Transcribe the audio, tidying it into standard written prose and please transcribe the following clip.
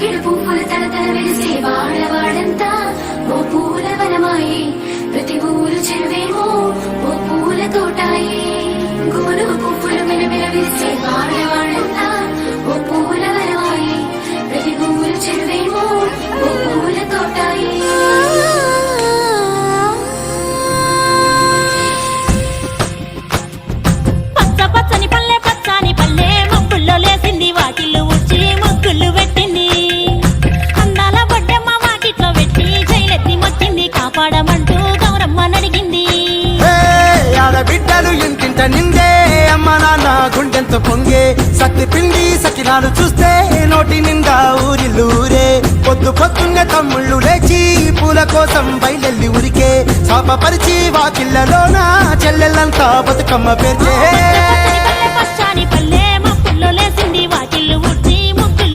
తంగిడు పువ్వుల తలతల వెలిసే వాడవాడంతా ఓ పూల వనమాయే ప్రతి ఊరు చెరువేమో ఓ పూల తోటాయే గునుగు పువ్వులు మెలమెల వెలిసే వాడవాడంతా ఓ పూల వనమాయే ప్రతి ఊరు చెరువేమో ఓ పూల తోటాయే పచ్చని పల్లె పచ్చని పల్లె మబ్బుల్లో లేసింది వాకిళ్ళు ఉచ్చి ముగ్గులు పెట్టింది అందాల బొడ్డమ్మ వాకిట్లో పెట్టి జైలెత్తి మొచ్చింది కాపాడమంటూ గౌరమ్మ నడిగింది ఆడబిడ్డలు ఇంటింట నిందే అమ్మ నాన్న గుండెంతో పొంగే సత్తి పిండి సకినాలు చూస్తే నోటి నిండా ఊరిల్లూరే పొద్దున్నే తమ్ముళ్ళు లేచి పూల కోసం బయలెల్లి ఉరికే శాపపరిచి వాకిళ్ళలోన చెల్లెళ్ళంతా బతుకమ్మ పేర్చే